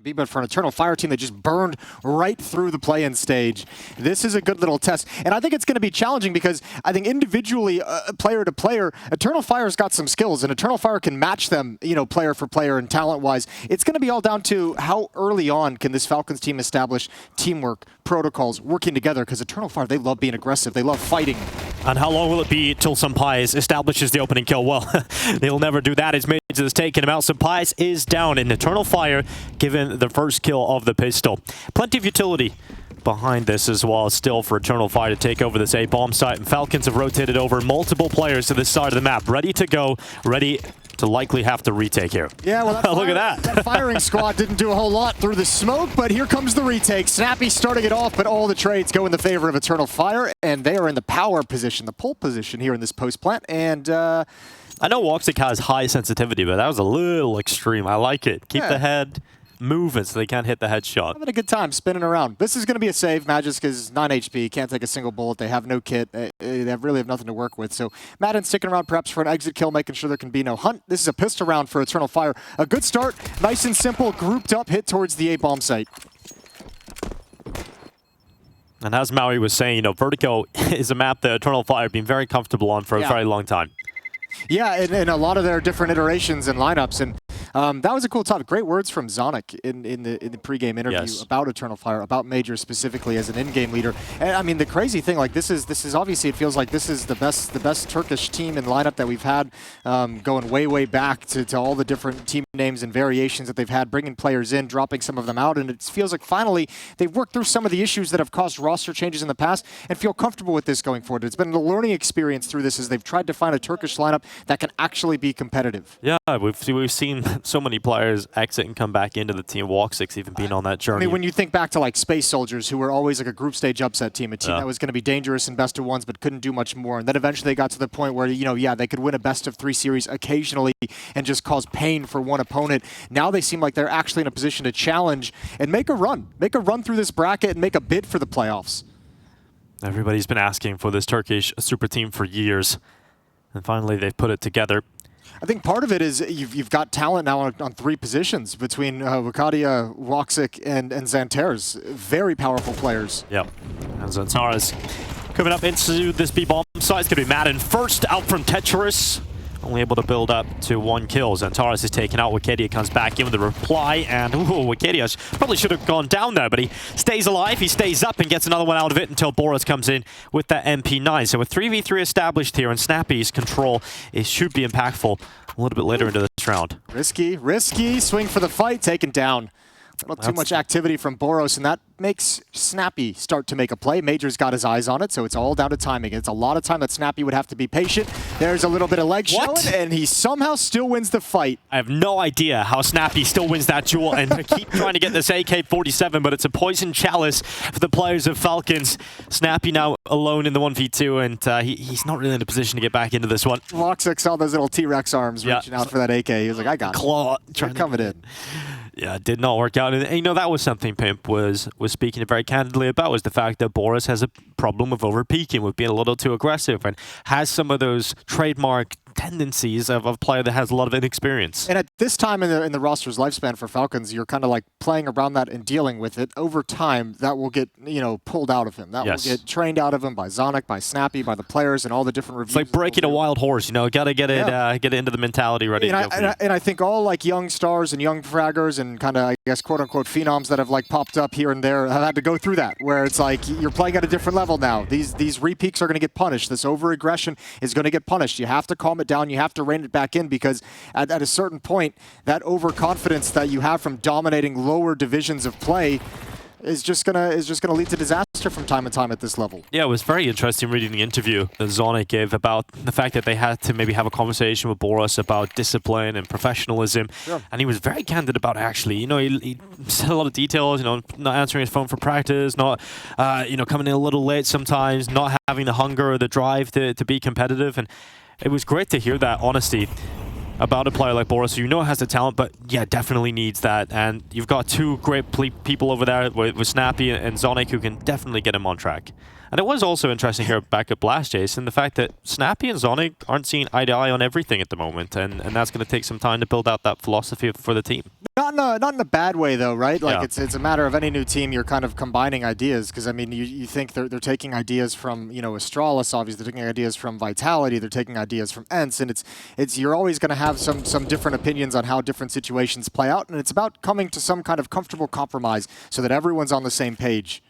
But for an Eternal Fire team that just burned right through the play-in stage, this is a good little test. And I think it's going to be challenging because I think individually, player to player, Eternal Fire's got some skills, and Eternal Fire can match them, player for player and talent-wise. It's going to be all down to how early on can this Falcons team establish teamwork, protocols, working together, because Eternal Fire, they love being aggressive. They love fighting. And how long will it be till Sampais establishes the opening kill? Well, they'll never do that. As Majors has taken him out. Sampais is down in Eternal Fire, given the first kill of the pistol. Plenty of utility behind this as well, still for Eternal Fire to take over this A-bomb site. And Falcons have rotated over multiple players to this side of the map, ready to go, ready to likely have to retake here. Yeah, well, look at that. That firing squad didn't do a whole lot through the smoke, but here comes the retake. Snappy starting it off, but all the trades go in the favor of Eternal Fire, and they are in the power position, the pole position here in this post plant. And I know Woxic has high sensitivity, but that was a little extreme. I like it. Keep the head moving so they can't hit the headshot. Having a good time spinning around. This is going to be a save. Magisk is 9 HP, can't take a single bullet. They have no kit. They really have nothing to work with. So Madden's sticking around perhaps for an exit kill, making sure there can be no hunt. This is a pistol round for Eternal Fire. A good start, nice and simple, grouped up hit towards the A-bomb site. And as Maui was saying, Vertigo is a map that Eternal Fire have been very comfortable on for a very long time. Yeah, and a lot of their different iterations and lineups, and that was a cool topic. Great words from Zonic in the pregame interview about Eternal Fire, about Major specifically as an in-game leader. And I mean, the crazy thing, like this is obviously, it feels like this is the best Turkish team and lineup that we've had, going way back to all the different team names and variations that they've had, bringing players in, dropping some of them out, and it feels like finally they've worked through some of the issues that have caused roster changes in the past and feel comfortable with this going forward. It's been a learning experience through this as they've tried to find a Turkish lineup that can actually be competitive. Yeah, we've seen so many players exit and come back into the team. Walk6 even being on that journey. I mean, when you think back to like Space Soldiers, who were always like a group stage upset team, a team that was going to be dangerous in best of ones but couldn't do much more, and then eventually they got to the point where they could win a best of 3 series occasionally and just cause pain for one opponent. Now they seem like they're actually in a position to challenge and make a run through this bracket and make a bid for the playoffs. Everybody's been asking for this Turkish super team for years, and finally they've put it together. I think part of it is you've got talent now on 3 positions between Wakadia, Woxic, and Xantares. Very powerful players. Yep. And Xantares coming up into this B-bomb site. It's going to be Madden first out from Tetris. Only able to build up to 1 kill. Xantares is taken out. Wakadia comes back in with a reply. And Wakadia probably should have gone down there, but he stays alive. He stays up and gets another one out of it until Boris comes in with that MP9. So a 3v3 established here, and Snappy's control should be impactful a little bit later into this round. Risky. Swing for the fight. Taken down. A little too much activity from Boros, and that makes Snappy start to make a play. Major's got his eyes on it, so it's all down to timing. It's a lot of time that Snappy would have to be patient. There's a little bit of leg showing, and he somehow still wins the fight. I have no idea how Snappy still wins that duel, and keep trying to get this AK-47, but it's a poison chalice for the players of Falcons. Snappy now alone in the 1v2, and he's not really in a position to get back into this one. Woxic saw those little T-Rex arms reaching out for that AK. He was like, I got Claw it. They're coming in. Yeah, it did not work out. And that was something Pimp was speaking very candidly about, was the fact that Boris has a problem with over-peaking, with being a little too aggressive, and has some of those trademark tendencies of a player that has a lot of inexperience. And at this time in the roster's lifespan for Falcons, you're kind of like playing around that and dealing with it. Over time, that will get pulled out of him. That will get trained out of him by Zonic, by Snappy, by the players, and all the different reviews. It's like breaking a wild horse. Got to get it into the mentality ready to go. And I think all like young stars and young fraggers and kind of, I guess, quote unquote phenoms that have like popped up here and there have had to go through that, where it's like you're playing at a different level now. These re-peaks are going to get punished. This over-aggression is going to get punished. You have to calm it down. You have to rein it back in, because at a certain point, that overconfidence that you have from dominating lower divisions of play is just gonna lead to disaster from time to time at this level. Yeah, it was very interesting reading the interview that Zonic gave about the fact that they had to maybe have a conversation with Boris about discipline and professionalism. Sure. And he was very candid about it, actually. He said a lot of details, not answering his phone for practice, not coming in a little late sometimes, not having the hunger or the drive to be competitive. And it was great to hear that honesty about a player like Boris, who has the talent, but yeah, definitely needs that. And you've got 2 great people over there with Snappy and Zonic who can definitely get him on track. And it was also interesting here back at Blast, Jason, the fact that Snappy and Zonic aren't seeing eye to eye on everything at the moment, and that's going to take some time to build out that philosophy for the team. Not in a bad way, though, right? Like, it's a matter of any new team, you're kind of combining ideas, because, I mean, you think they're taking ideas from, you know, Astralis, obviously, they're taking ideas from Vitality, they're taking ideas from ENCE, and it's you're always going to have some different opinions on how different situations play out, and it's about coming to some kind of comfortable compromise so that everyone's on the same page.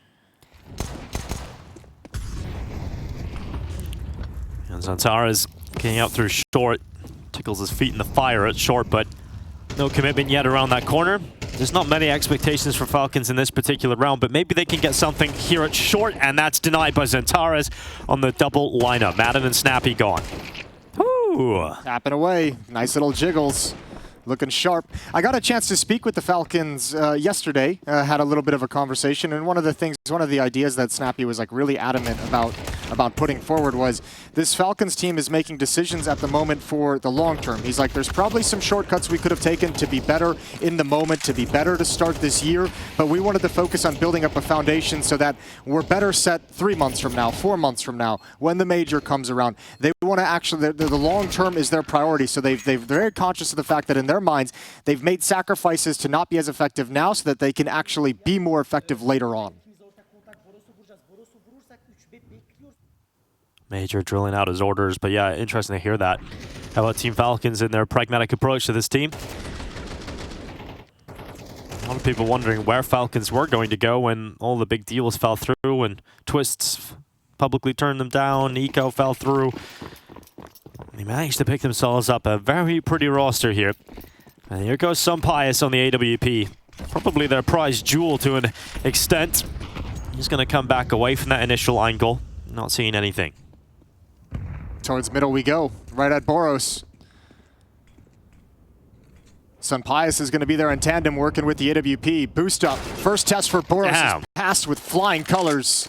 And Zantara's getting out through short, tickles his feet in the fire at short, but no commitment yet around that corner. There's not many expectations for Falcons in this particular round, but maybe they can get something here at short, and that's denied by Zantara's on the double lineup. Madden and Snappy gone. Woo! Tapping away. Nice little jiggles. Looking sharp. I got a chance to speak with the Falcons yesterday, had a little bit of a conversation, and one of the ideas that Snappy was like really adamant about putting forward was this Falcons team is making decisions at the moment for the long term. He's like, there's probably some shortcuts we could have taken to be better in the moment, to be better to start this year, but we wanted to focus on building up a foundation so that we're better set 3 months from now, 4 months from now, when the major comes around. They want to actually, the long term is their priority, so they're very conscious of the fact that in their minds, they've made sacrifices to not be as effective now so that they can actually be more effective later on. Major drilling out his orders, but yeah, interesting to hear that. How about Team Falcons and their pragmatic approach to this team? A lot of people wondering where Falcons were going to go when all the big deals fell through and Twists publicly turned them down, Eco fell through. They managed to pick themselves up a very pretty roster here. And here goes Sunpius on the AWP. Probably their prize jewel to an extent. He's going to come back away from that initial angle. Not seeing anything. Towards middle we go, right at Boros. Sunpius is going to be there in tandem working with the AWP. Boost up. First test for Boros is passed with flying colors.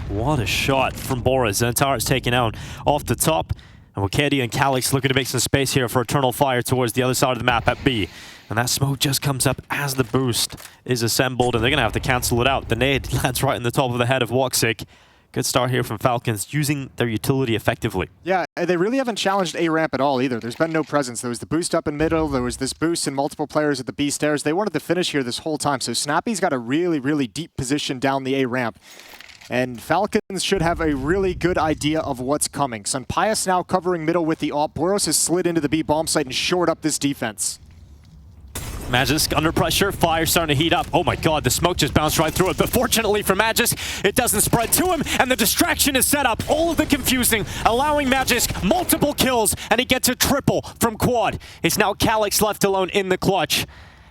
What a shot from Boros. Zantara's taken out off the top. And Wakedi and Calix looking to make some space here for Eternal Fire towards the other side of the map at B. And that smoke just comes up as the boost is assembled, and they're going to have to cancel it out. The nade lands right in the top of the head of Woxic. Good start here from Falcons, using their utility effectively. Yeah, they really haven't challenged A ramp at all either. There's been no presence. There was the boost up in middle. There was this boost and multiple players at the B stairs. They wanted to finish here this whole time. So Snappy's got a really, really deep position down the A ramp. And Falcons should have a really good idea of what's coming. Sunpius now covering middle with the AWP. Boros has slid into the B bomb site and shored up this defense. Magisk under pressure, fire starting to heat up. Oh my god, the smoke just bounced right through it. But fortunately for Magisk, it doesn't spread to him, and the distraction is set up. All of the confusing, allowing Magisk multiple kills, and he gets a triple from Quad. It's now Calix left alone in the clutch.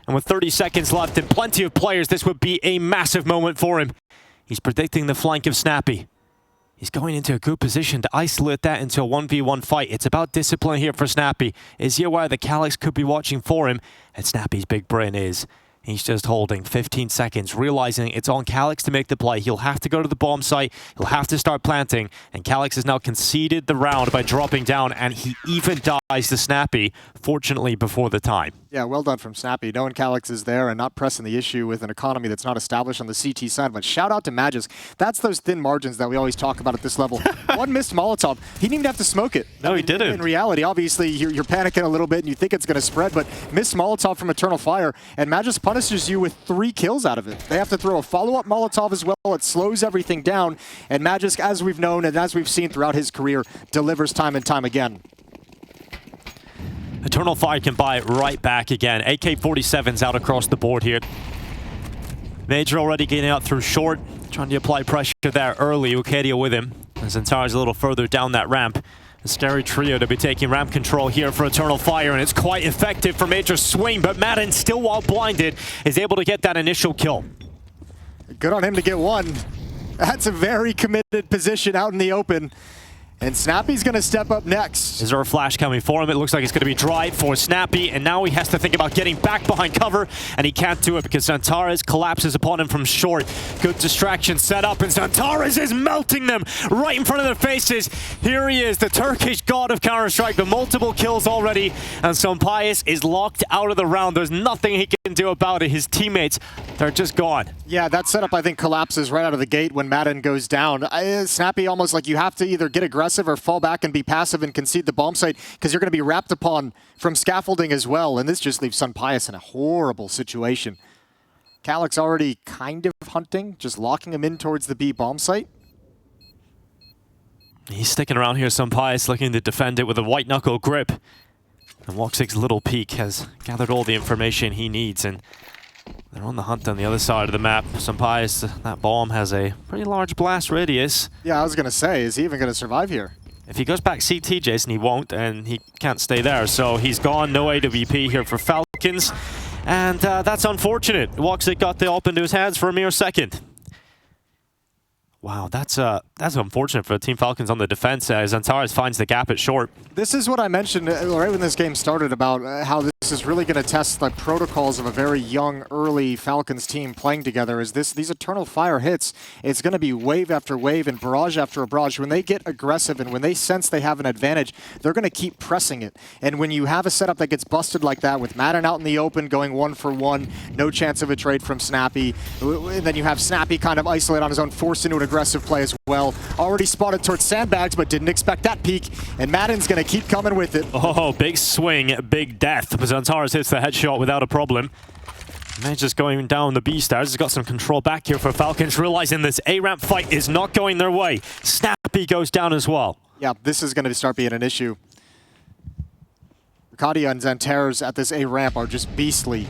And with 30 seconds left and plenty of players, this would be a massive moment for him. He's predicting the flank of Snappy. He's going into a good position to isolate that into a 1v1 fight. It's about discipline here for Snappy. Is he aware that Calix could be watching for him? And Snappy's big brain is. He's just holding 15 seconds, realizing it's on Calix to make the play. He'll have to go to the bomb site. He'll have to start planting. And Calix has now conceded the round by dropping down, and he even dies to Snappy, fortunately before the time. Yeah, well done from Snappy. Knowing Calix is there and not pressing the issue with an economy that's not established on the CT side. But shout out to Magisk. That's those thin margins that we always talk about at this level. One missed Molotov. He didn't even have to smoke it. No, he didn't. In reality, obviously, you're panicking a little bit and you think it's going to spread, but missed Molotov from Eternal Fire, and Magisk punishes you with 3 kills out of it. They have to throw a follow-up Molotov as well. It slows everything down, and Magisk, as we've known and as we've seen throughout his career, delivers time and time again. Eternal Fire can buy it right back again. AK-47's out across the board here. Major already getting out through short, trying to apply pressure there early. Ukedia with him. And Zantara's a little further down that ramp. A scary trio to be taking ramp control here for Eternal Fire, and it's quite effective for Major's swing, but Madden, still while blinded, is able to get that initial kill. Good on him to get one. That's a very committed position out in the open. And Snappy's going to step up next. Is there a flash coming for him? It looks like it's going to be dry for Snappy, and now he has to think about getting back behind cover, and he can't do it because Xantares collapses upon him from short. Good distraction set up, and Xantares is melting them right in front of their faces. Here he is, the Turkish god of Counter-Strike, with multiple kills already, and Sampayas is locked out of the round. There's nothing he can do about it. His teammates, they're just gone. Yeah, that setup, I think, collapses right out of the gate when Madden goes down. Snappy almost like you have to either get aggressive or fall back and be passive and concede the bomb site because you're going to be wrapped upon from scaffolding as well. And this just leaves Sampayas in a horrible situation. Calyx already kind of hunting, just locking him in towards the B bomb site. He's sticking around here, Sampayas, looking to defend it with a white knuckle grip. And Woxic's little peek has gathered all the information he needs, and they're on the hunt on the other side of the map. Sampayas, that bomb has a pretty large blast radius. Yeah, I was going to say, is he even going to survive here? If he goes back CT, Jason, he won't, and he can't stay there. So he's gone, no AWP here for Falcons. And that's unfortunate. Woxic got the AWP into his hands for a mere second. Wow, that's unfortunate for Team Falcons on the defense as Xantares finds the gap at short. This is what I mentioned right when this game started about how this is really going to test the protocols of a very young, early Falcons team playing together. Is these Eternal Fire hits, it's going to be wave after wave and barrage after barrage. When they get aggressive and when they sense they have an advantage, they're going to keep pressing it. And when you have a setup that gets busted like that with Madden out in the open going 1-for-1, no chance of a trade from Snappy, and then you have Snappy kind of isolate on his own, forced into an aggressive play as well. Already spotted towards sandbags, but didn't expect that peak. And Madden's going to keep coming with it. Oh, big swing, big death. Xantares hits the headshot without a problem. They're just going down the B stairs. He's got some control back here for Falcons, realizing this A-ramp fight is not going their way. Snappy goes down as well. Yeah, this is going to start being an issue. Vertigo and Xantares at this A-ramp are just beastly.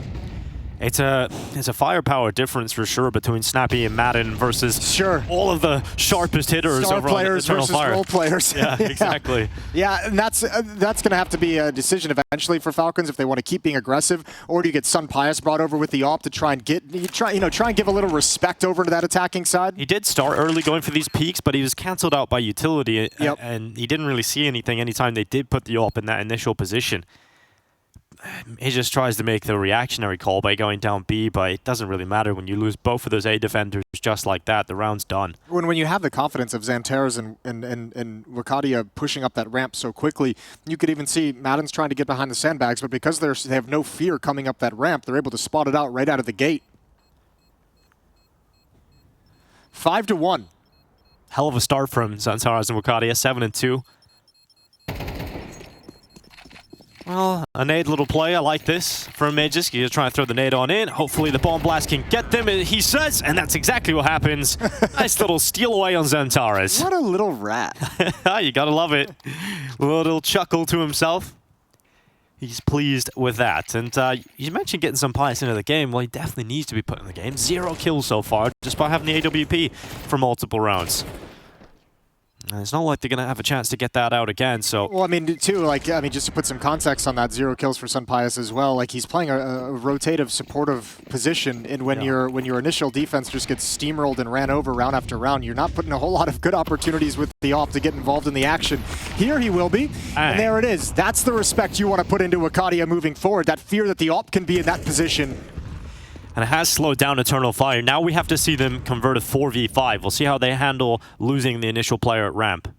It's a firepower difference for sure between Snappy and Madden versus all of the sharpest hitters Star over players on Eternal versus Fire. role players. Yeah, exactly. Yeah, and that's going to have to be a decision eventually for Falcons if they want to keep being aggressive, or do you get Sampayas brought over with the AWP to try and give a little respect over to that attacking side? He did start early going for these peaks, but he was cancelled out by utility, and he didn't really see anything anytime they did put the AWP in that initial position. He just tries to make the reactionary call by going down B, but it doesn't really matter when you lose both of those A defenders just like that. The round's done. When you have the confidence of Xantares and Vertigo pushing up that ramp so quickly, you could even see Madden's trying to get behind the sandbags, but because they have no fear coming up that ramp, they're able to spot it out right out of the gate. 5-1. Hell of a start from Xantares and Vertigo, 7-2. Well, a nade little play. I like this from Magisk. He's trying to throw the nade on in. Hopefully the bomb blast can get them, he says, and that's exactly what happens. Nice little steal away on Xantares. What a little rat. You gotta love it. A little chuckle to himself. He's pleased with that. And you mentioned getting Sampayas into the game. Well, he definitely needs to be put in the game. 0 kills so far, just by having the AWP for multiple rounds. And it's not like they're going to have a chance to get that out again, so... Well, I mean, too, just to put some context on that, 0 kills for Sampayas as well. Like, he's playing a rotative, supportive position, and when your initial defense just gets steamrolled and ran over round after round, you're not putting a whole lot of good opportunities with the AWP to get involved in the action. Here he will be, and there it is. That's the respect you want to put into Vertigo moving forward, that fear that the AWP can be in that position. And it has slowed down Eternal Fire. Now we have to see them convert a 4v5. We'll see how they handle losing the initial player at ramp.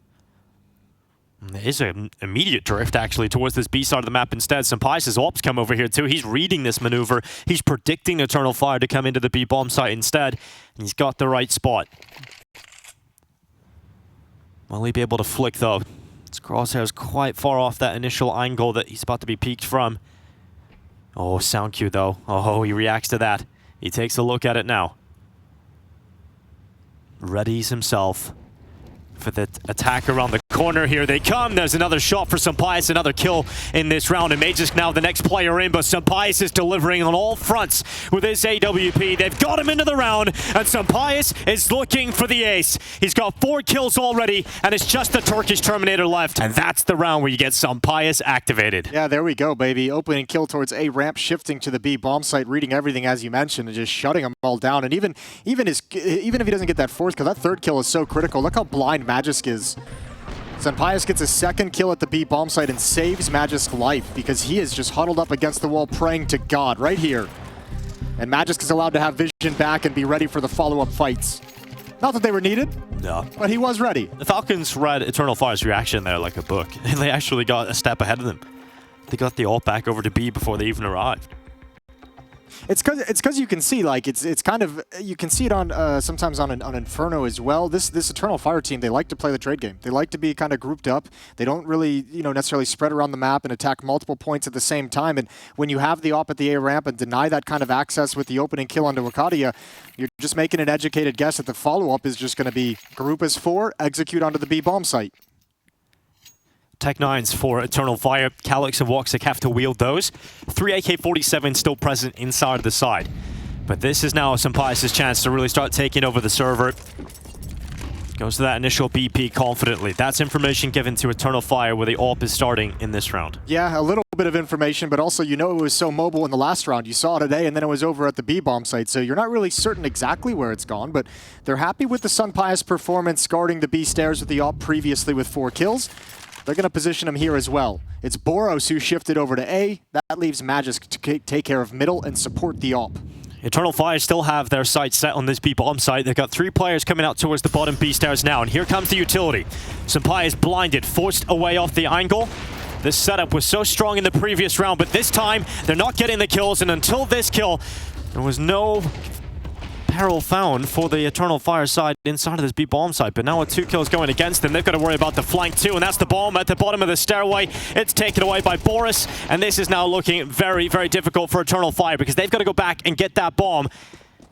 And there is an immediate drift, actually, towards this B side of the map instead. Sampayas' AWP's come over here, too. He's reading this maneuver. He's predicting Eternal Fire to come into the B bomb site instead. And he's got the right spot. Will he be able to flick, though? His crosshair's quite far off that initial angle that he's about to be peeked from. Oh, sound cue, though. Oh, he reacts to that. He takes a look at it now. Readies himself for the attack around the corner. Here they come. There's another shot for Sampayas, another kill in this round. And Magisk now the next player in, but Sampayas is delivering on all fronts with his AWP. They've got him into the round, and Sampayas is looking for the ace. He's got 4 kills already, and it's just the Turkish Terminator left. And that's the round where you get Sampayas activated. Yeah, there we go, baby. Opening kill towards A ramp, shifting to the B bomb site, reading everything as you mentioned, and just shutting them all down. And even if he doesn't get that 4th kill, that 3rd kill is so critical. Look how blind Magisk is. Senpaius gets a second kill at the B bomb site and saves Magisk's life because he is just huddled up against the wall praying to God right here. And Magisk is allowed to have vision back and be ready for the follow-up fights. Not that they were needed, no, but he was ready. The Falcons read Eternal Fire's reaction there like a book, and they actually got a step ahead of them. They got the ult back over to B before they even arrived. It's because you can see, like, it's kind of, you can see it on sometimes on Inferno as well. This Eternal Fire team, they like to play the trade game. They like to be kind of grouped up. They don't really, necessarily spread around the map and attack multiple points at the same time. And when you have the op at the A ramp and deny that kind of access with the opening kill onto Wakadia, you're just making an educated guess that the follow-up is just going to be group as 4, execute onto the B bomb site. Tech-9s for Eternal Fire. Calyx and Woxic have to wield those. 3 AK-47 still present inside of the side. But this is now Senpaius' chance to really start taking over the server. Goes to that initial BP confidently. That's information given to Eternal Fire where the AWP is starting in this round. Yeah, a little bit of information, but also it was so mobile in the last round. You saw it today, and then it was over at the B bomb site, so you're not really certain exactly where it's gone, but they're happy with the Senpaius performance guarding the B stairs with the AWP previously with 4 kills. They're going to position him here as well. It's Boros who shifted over to A. That leaves Magisk to take care of middle and support the AWP. Eternal Fire still have their sights set on this B bomb site. They've got 3 players coming out towards the bottom B stairs now, and here comes the utility. Senpai is blinded, forced away off the angle. This setup was so strong in the previous round, but this time they're not getting the kills, and until this kill, there was no peril found for the Eternal Fire side inside of this B bomb site. But now with 2 kills going against them, they've got to worry about the flank too, and that's the bomb at the bottom of the stairway. It's taken away by Boris, and this is now looking very, very difficult for Eternal Fire because they've got to go back and get that bomb.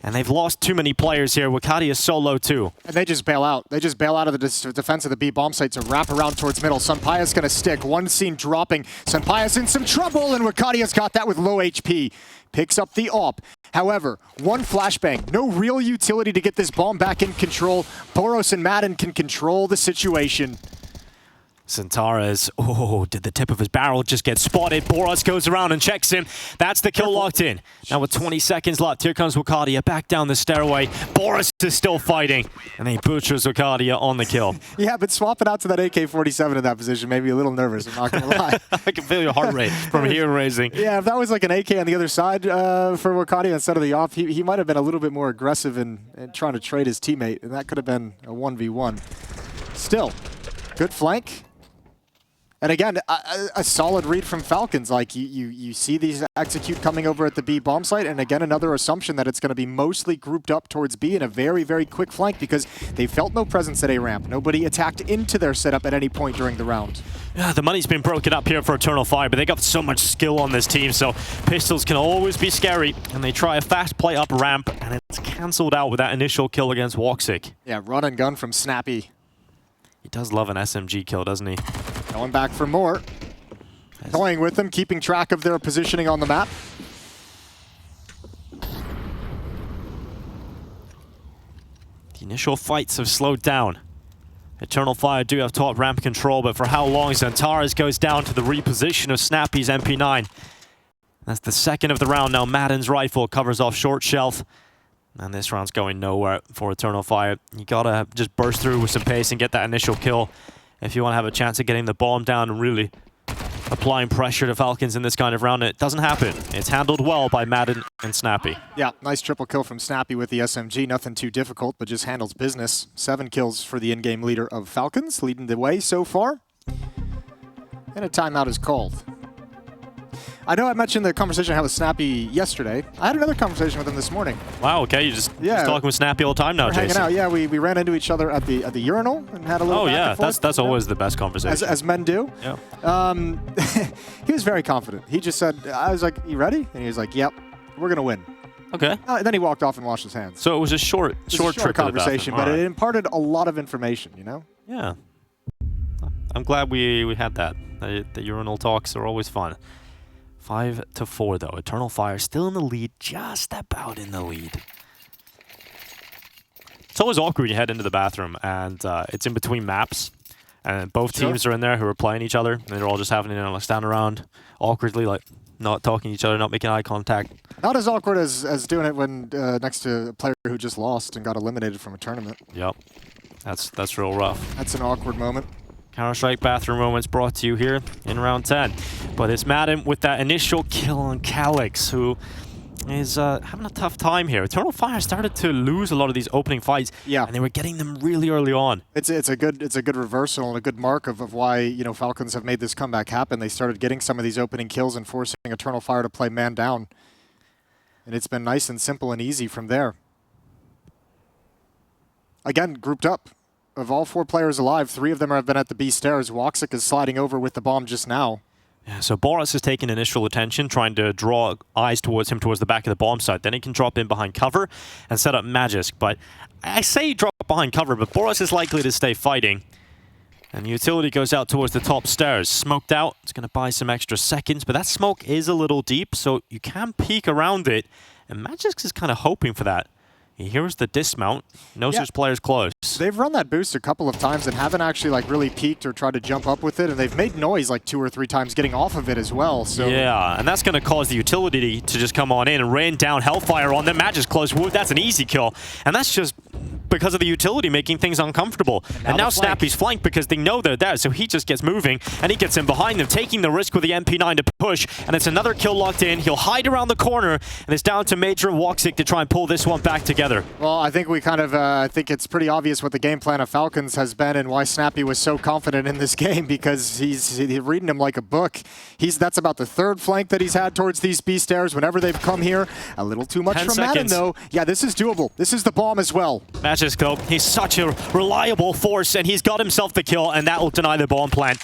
And they've lost too many players here. Wakadia is solo too. And they just bail out. They just bail out of the defense of the B bomb site to wrap around towards middle. Senpaius going to stick. One scene dropping. Senpaius in some trouble, and Wakadia's got that with low HP. Picks up the AWP. However, one flashbang. No real utility to get this bomb back in control. Boros and Madden can control the situation. Centaurus, did the tip of his barrel just get spotted? Boros goes around and checks him. That's the kill locked in. Now with 20 seconds left, here comes Wakadia back down the stairway. Boris is still fighting, and he butchers Wakadia on the kill. Yeah, but swapping out to that AK-47 in that position made me a little nervous, I'm not going to lie. I can feel your heart rate from here raising. Yeah, if that was like an AK on the other side for Wakadia instead of the off, he might have been a little bit more aggressive in trying to trade his teammate, and that could have been a 1v1. Still, good flank. And again, a solid read from Falcons. Like, you see these execute coming over at the B bomb site, and again, another assumption that it's going to be mostly grouped up towards B in a very, very quick flank because they felt no presence at A ramp. Nobody attacked into their setup at any point during the round. Yeah, the money's been broken up here for Eternal Fire, but they got so much skill on this team, so pistols can always be scary, and they try a fast play up ramp, and it's cancelled out with that initial kill against Woxic. Yeah, run and gun from Snappy. He does love an SMG kill, doesn't he? Going back for more. Toying with them, keeping track of their positioning on the map. The initial fights have slowed down. Eternal Fire do have top ramp control, but for how long? Xantares goes down to the reposition of Snappy's MP9. That's the second of the round now. Madden's rifle covers off short shelf. And this round's going nowhere for Eternal Fire. You gotta just burst through with some pace and get that initial kill if you want to have a chance of getting the bomb down and really applying pressure to Falcons in this kind of round. It doesn't happen. It's handled well by Madden and Snappy. Yeah, nice triple kill from Snappy with the SMG. Nothing too difficult, but just handles business. 7 kills for the in-game leader of Falcons, leading the way so far. And a timeout is called. I know I mentioned the conversation I had with Snappy yesterday. I had another conversation with him this morning. Wow, okay, you're just talking with Snappy all the time now, Jason. Jason. Hanging out, yeah. We ran into each other at the urinal and had a little back and forth. That's always the best conversation. As men do. Yeah. He was very confident. He just said, I was like, you ready? And he was like, yep, we're going to win. Okay. Then he walked off and washed his hands. So it was a short trip conversation, but it imparted a lot of information, you know? Yeah. I'm glad we had that. The urinal talks are always fun. 5-4 though. Eternal Fire still in the lead, just about in the lead. It's always awkward when you head into the bathroom and it's in between maps. And both teams are in there who are playing each other. And they're all just having to stand around awkwardly, like not talking to each other, not making eye contact. Not as awkward as doing it when next to a player who just lost and got eliminated from a tournament. Yep. That's real rough. That's an awkward moment. Counter-Strike bathroom moments brought to you here in round 10. But it's Madden with that initial kill on Calyx, who is having a tough time here. Eternal Fire started to lose a lot of these opening fights, and they were getting them really early on. It's a good reversal and a good mark of why, you know, Falcons have made this comeback happen. They started getting some of these opening kills and forcing Eternal Fire to play man down. And it's been nice and simple and easy from there. Again, grouped up. Of all 4 players alive, 3 of them have been at the B stairs. Woxic is sliding over with the bomb just now. Yeah, so Boris is taking initial attention, trying to draw eyes towards him towards the back of the bomb site. Then he can drop in behind cover and set up Magisk. But I say drop behind cover, but Boris is likely to stay fighting. And the utility goes out towards the top stairs. Smoked out. It's going to buy some extra seconds, but that smoke is a little deep, so you can peek around it. And Magisk is kind of hoping for that. He hears the dismount, knows his player's close. They've run that boost a couple of times and haven't actually like really peeked or tried to jump up with it, and they've made noise like 2 or 3 times getting off of it as well. So yeah, and that's going to cause the utility to just come on in and rain down Hellfire on them. Magisk close. That's an easy kill, and that's just because of the utility making things uncomfortable. And now Snappy's flanked because they know they're there, so he just gets moving, and he gets in behind them, taking the risk with the MP9 to push, and it's another kill locked in. He'll hide around the corner, and it's down to Major and Woxic to try and pull this one back together. Well, I think we kind of, I think it's pretty obvious what the game plan of Falcons has been and why Snappy was so confident in this game, because he's reading him like a book. That's about the 3rd flank that he's had towards these B stairs whenever they've come here. A little too much from Madden, though. Yeah, this is doable. This is the bomb as well. Magisk, though, he's such a reliable force, and he's got himself the kill, and that will deny the bomb plant.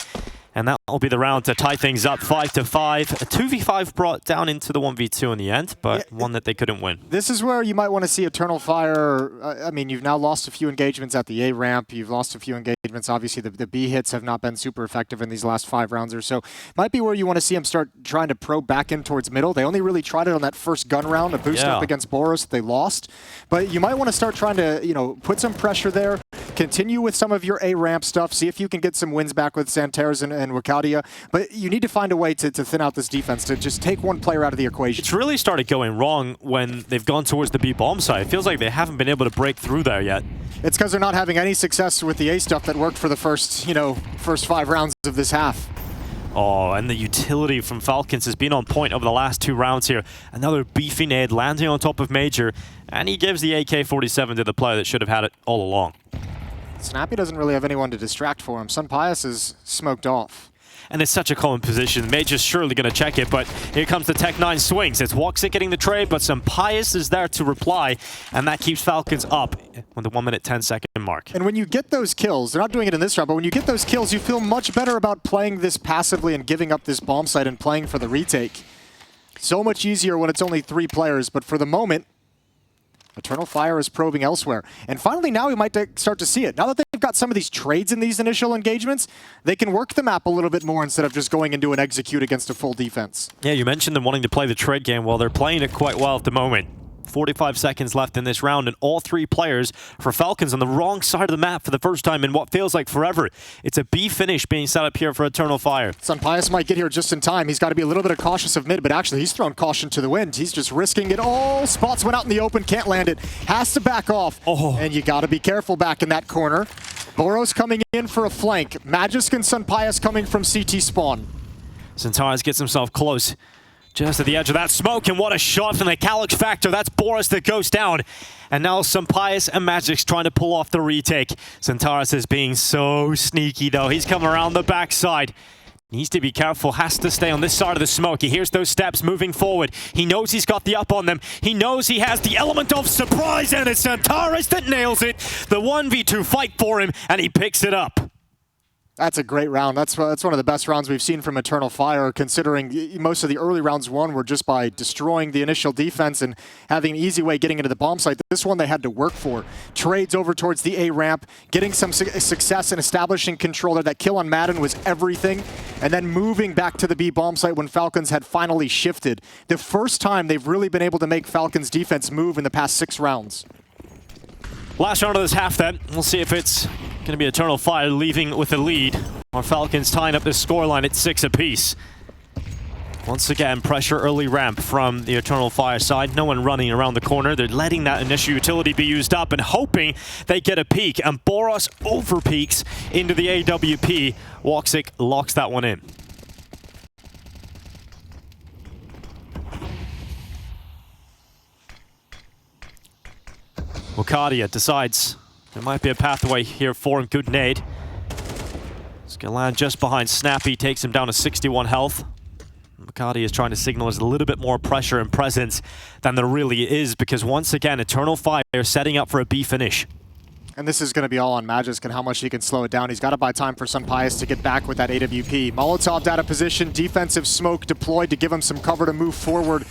And that will be the round to tie things up 5-5. A 2v5 brought down into the 1v2 in the end, but one that they couldn't win. This is where you might want to see Eternal Fire. I mean, you've now lost a few engagements at the A ramp. You've lost a few engagements. Obviously, the B hits have not been super effective in these last 5 rounds or so. Might be where you want to see them start trying to probe back in towards middle. They only really tried it on that first gun round, a boost up against Boros that they lost. But you might want to start trying to, you know, put some pressure there. Continue with some of your A ramp stuff. See if you can get some wins back with Santeres and Wakadia. But you need to find a way to thin out this defense, to just take one player out of the equation. It's really started going wrong when they've gone towards the B bomb side. It feels like they haven't been able to break through there yet. It's because they're not having any success with the A stuff that worked for the first 5 rounds of this half. Oh, and the utility from Falcons has been on point over the last 2 rounds here. Another beefy nade landing on top of Major, and he gives the AK-47 to the player that should have had it all along. Snappy doesn't really have anyone to distract for him. Sunpius is smoked off. And it's such a common position. Major's surely going to check it, but here comes the Tech-9 swings. It's Woxic getting the trade, but Sunpius is there to reply, and that keeps Falcons up on the 1-minute 10-second mark. And when you get those kills, they're not doing it in this round, but when you get those kills, you feel much better about playing this passively and giving up this bomb site and playing for the retake. So much easier when it's only 3 players, but for the moment, Eternal Fire is probing elsewhere. And finally, now we might start to see it. Now that they've got some of these trades in these initial engagements, they can work the map a little bit more instead of just going into an execute against a full defense. Yeah, you mentioned them wanting to play the trade game. Well, they're playing it quite well at the moment. 45 seconds left in this round, and all 3 players for Falcons on the wrong side of the map for the first time in what feels like forever. It's a B finish being set up here for Eternal Fire. Sunpius might get here just in time. He's got to be a little bit cautious of mid, but actually he's thrown caution to the wind. He's just risking it all. Spots went out in the open, can't land it. Has to back off. And you got to be careful back in that corner. Boros coming in for a flank. Magisk and Sunpius coming from CT spawn. Santares gets himself close. Just at the edge of that smoke, and what a shot from the Calyx Factor. That's Boris that goes down. And now Sunpius and Magic's trying to pull off the retake. Santares is being so sneaky, though. He's coming around the backside. Needs to be careful, has to stay on this side of the smoke. He hears those steps moving forward. He knows he's got the up on them. He knows he has the element of surprise, and it's Santares that nails it. The 1v2 fight for him, and he picks it up. That's a great round. That's one of the best rounds we've seen from Eternal Fire, considering most of the early rounds won were just by destroying the initial defense and having an easy way getting into the bomb site. This one they had to work for. Trades over towards the A ramp, getting some success in establishing control there. That kill on Madden was everything. And then moving back to the B bomb site when Falcons had finally shifted. The first time they've really been able to make Falcons defense move in the past 6 rounds. Last round of this half then. We'll see if it's going to be Eternal Fire leaving with a lead, or Falcons tying up this scoreline at 6 apiece. Once again, pressure early ramp from the Eternal Fire side. No one running around the corner. They're letting that initial utility be used up and hoping they get a peek. And Boros over peaks into the AWP. Woxic locks that one in. Wokadia decides there might be a pathway here for him. Good nade. He's gonna land just behind Snappy, takes him down to 61 health. Wokadia is trying to signal there's a little bit more pressure and presence than there really is, because once again, Eternal Fire setting up for a B finish. And this is going to be all on Magisk and how much he can slow it down. He's got to buy time for Sunpius to get back with that AWP. Molotov out of position, defensive smoke deployed to give him some cover to move forward.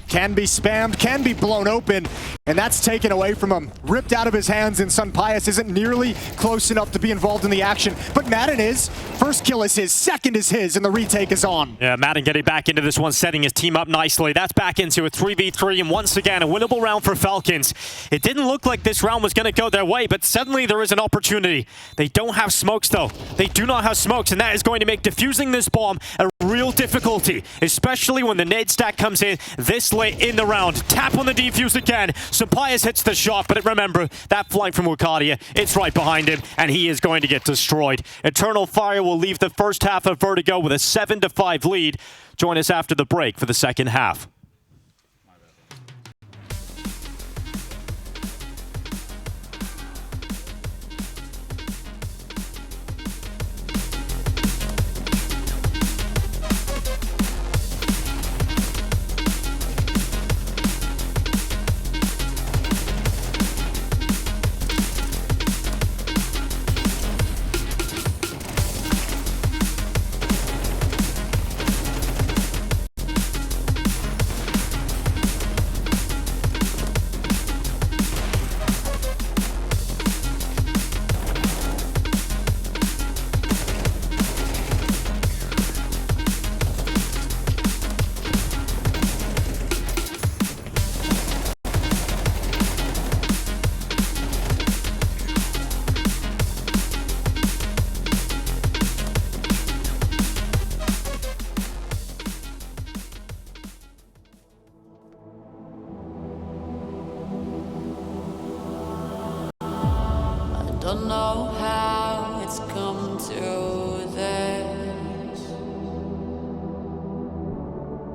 Can be spammed, can be blown open, and that's taken away from him. Ripped out of his hands, and Sunpius isn't nearly close enough to be involved in the action. But Madden is. First kill is his, second is his, and the retake is on. Yeah, Madden getting back into this one, setting his team up nicely. That's back into a 3v3, and once again, a winnable round for Falcons. It didn't look like this round was going to go their way, but suddenly there is an opportunity. They don't have smokes, though. They do not have smokes, and that is going to make defusing this bomb a real difficulty, especially when the nade stack comes in this late in the round. Tap on the defuse again. Sunpius hits the shot, but remember, that flank from Wokadia, it's right behind him, and he is going to get destroyed. Eternal Fire will leave the first half of Vertigo with a 7-5 lead. Join us after the break for the second half. Don't know how it's come to this.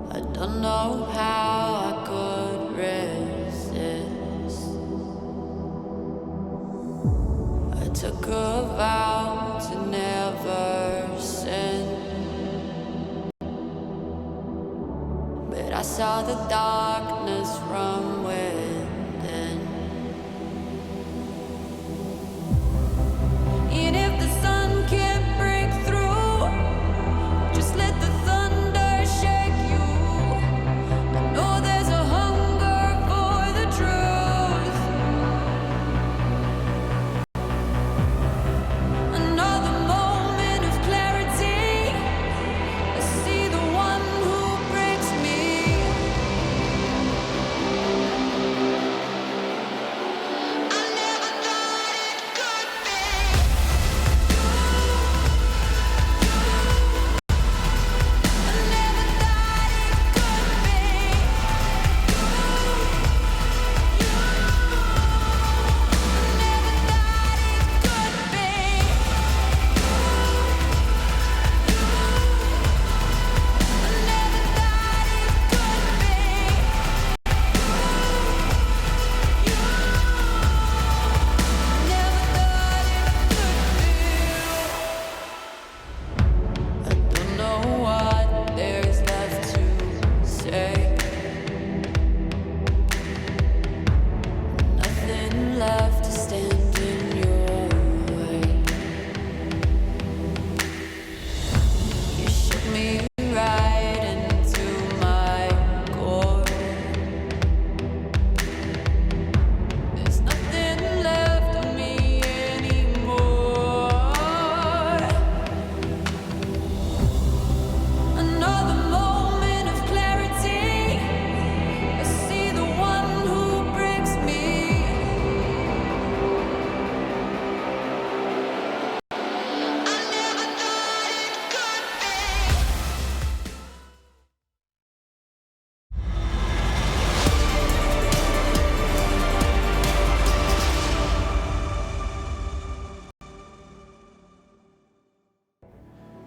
I don't know how I could resist. I took a vow to never sin, but I saw the darkness from within. And if the sun can't break through, just let the thunder shake you. I know there's a hunger for the truth. Another moment of clarity. I see the one who breaks me.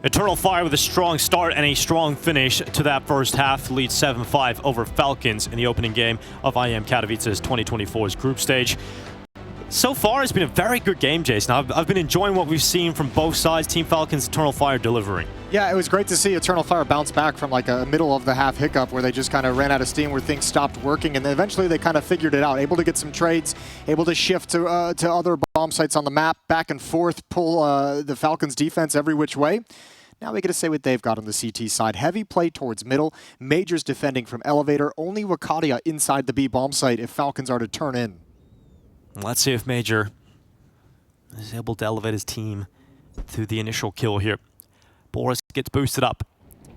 Eternal Fire with a strong start and a strong finish to that first half, leads 7-5 over Falcons in the opening game of IEM Katowice's 2024's group stage. So far, it's been a very good game, Jason. I've been enjoying what we've seen from both sides. Team Falcons, Eternal Fire delivering. Yeah, it was great to see Eternal Fire bounce back from like a middle of the half hiccup where they just kind of ran out of steam, where things stopped working, and then eventually they kind of figured it out, able to get some trades, able to shift to other bomb sites on the map, back and forth, pull the Falcons defense every which way. Now we get to say what they've got on the CT side. Heavy play towards middle, Majors defending from elevator, only Wakadia inside the B bomb site if Falcons are to turn in. Let's see if Major is able to elevate his team through the initial kill here. Boris gets boosted up.